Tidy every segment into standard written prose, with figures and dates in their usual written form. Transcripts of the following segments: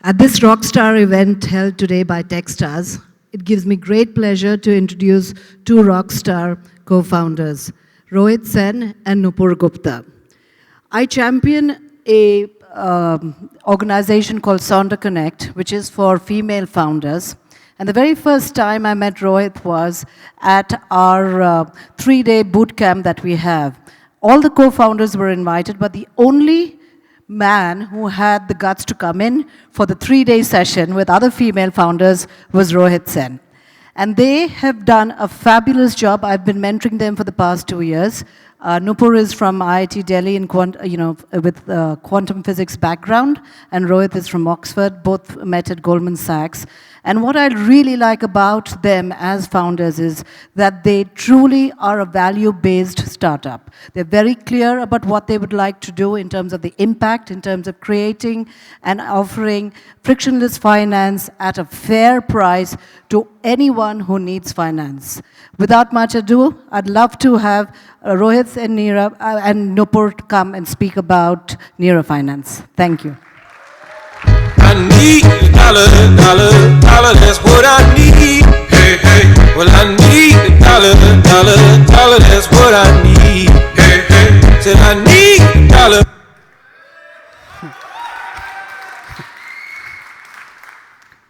At this Rockstar event held today by Techstars, it gives me great pleasure to introduce two Rockstar co-founders, Rohit Sen and Nupur Gupta. I champion a organization called Sounder Connect, which is for female founders. And the very first time I met Rohit was at our 3-day boot camp that we have. All the co-founders were invited, but the only man who had the guts to come in for the 3-day session with other female founders was Rohit Sen. And they have done a fabulous job. I've been mentoring them for the past 2 years. Nupur is from IIT Delhi with quantum physics background, and Rohit is from Oxford, both met at Goldman Sachs. And what I really like about them as founders is that they truly are a value-based startup. They're very clear about what they would like to do in terms of the impact, in terms of creating and offering frictionless finance at a fair price to anyone who needs finance. Without much ado, I'd love to have Rohit and Nira and Nupur come and speak about Nira Finance. Thank you. I need a dollar, dollar, dollar, that's what I need. Hey, hey. Well, I need a dollar, dollar, dollar, that's what I need. Hey, hey. Said I need a dollar.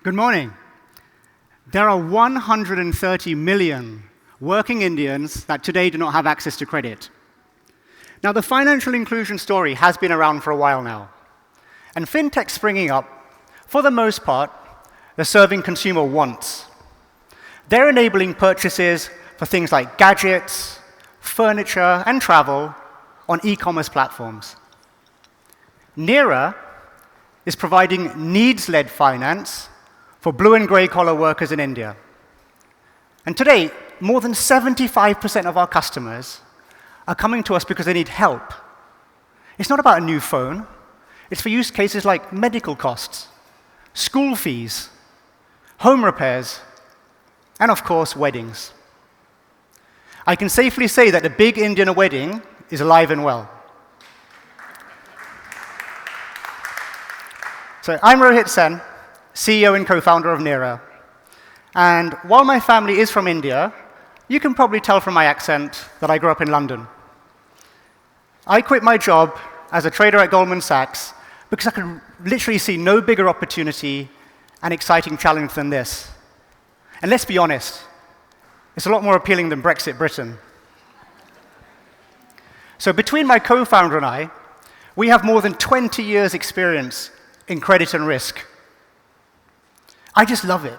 Good morning. There are 130 million working Indians that today do not have access to credit. Now, the financial inclusion story has been around for a while now. And fintech springing up, for the most part, they're serving consumer wants. They're enabling purchases for things like gadgets, furniture, and travel on e-commerce platforms. Nira is providing needs-led finance for blue and grey collar workers in India. And today, more than 75% of our customers are coming to us because they need help. It's not about a new phone. It's for use cases like medical costs, school fees, home repairs, and of course, weddings. I can safely say that the big Indian wedding is alive and well. So I'm Rohit Sen, CEO and co-founder of Nira. And while my family is from India, you can probably tell from my accent that I grew up in London. I quit my job as a trader at Goldman Sachs because I could literally see no bigger opportunity and exciting challenge than this. And let's be honest, it's a lot more appealing than Brexit Britain. So between my co-founder and I, we have more than 20 years experience in credit and risk. I just love it.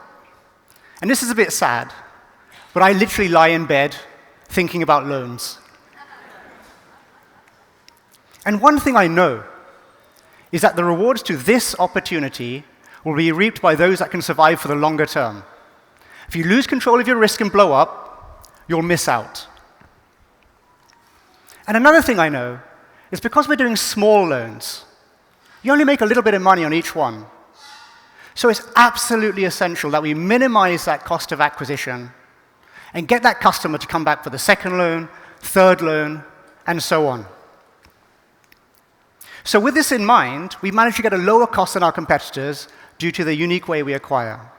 And this is a bit sad, but I literally lie in bed thinking about loans. And one thing I know is that the rewards to this opportunity will be reaped by those that can survive for the longer term. If you lose control of your risk and blow up, you'll miss out. And another thing I know is because we're doing small loans, you only make a little bit of money on each one. So it's absolutely essential that we minimize that cost of acquisition and get that customer to come back for the second loan, third loan, and so on. So with this in mind, we've managed to get a lower cost than our competitors due to the unique way we acquire.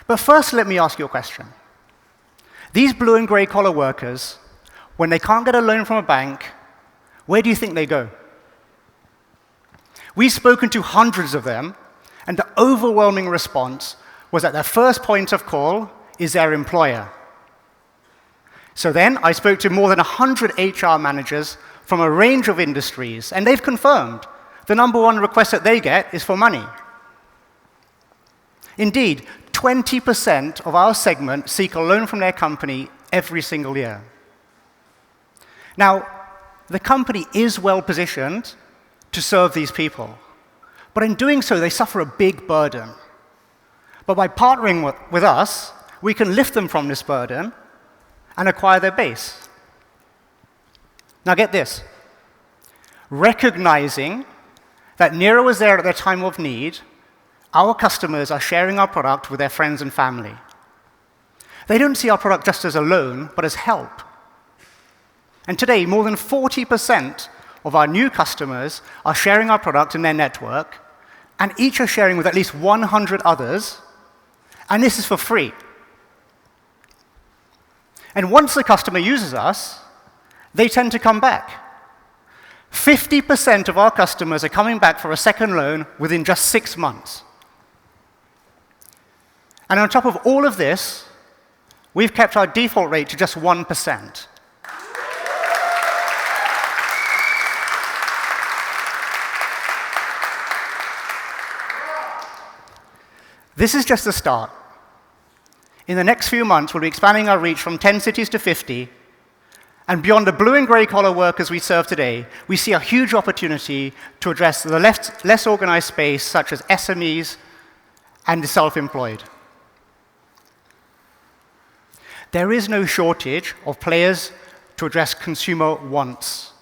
But first, let me ask you a question. These blue and grey collar workers, when they can't get a loan from a bank, where do you think they go? We've spoken to hundreds of them, and the overwhelming response was that their first point of call is their employer. So then I spoke to more than 100 HR managers from a range of industries, and they've confirmed the number one request that they get is for money. Indeed, 20% of our segment seek a loan from their company every single year. Now, the company is well positioned to serve these people, but in doing so, they suffer a big burden. But by partnering with us, we can lift them from this burden and acquire their base. Now get this. Recognizing that Nira was there at their time of need, our customers are sharing our product with their friends and family. They don't see our product just as a loan, but as help. And today, more than 40% of our new customers are sharing our product in their network, and each are sharing with at least 100 others, and this is for free. And once the customer uses us, they tend to come back. 50% of our customers are coming back for a second loan within just 6 months. And on top of all of this, we've kept our default rate to just 1%. This is just the start. In the next few months, we'll be expanding our reach from 10 cities to 50. And beyond the blue and gray collar workers we serve today, we see a huge opportunity to address the less organized space, such as SMEs and the self-employed. There is no shortage of players to address consumer wants.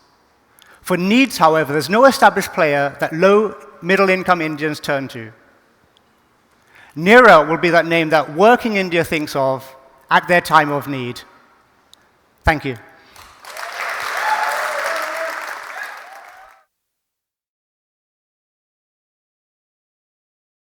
For needs, however, there's no established player that low middle-income Indians turn to. Nira will be that name that working India thinks of at their time of need. Thank you.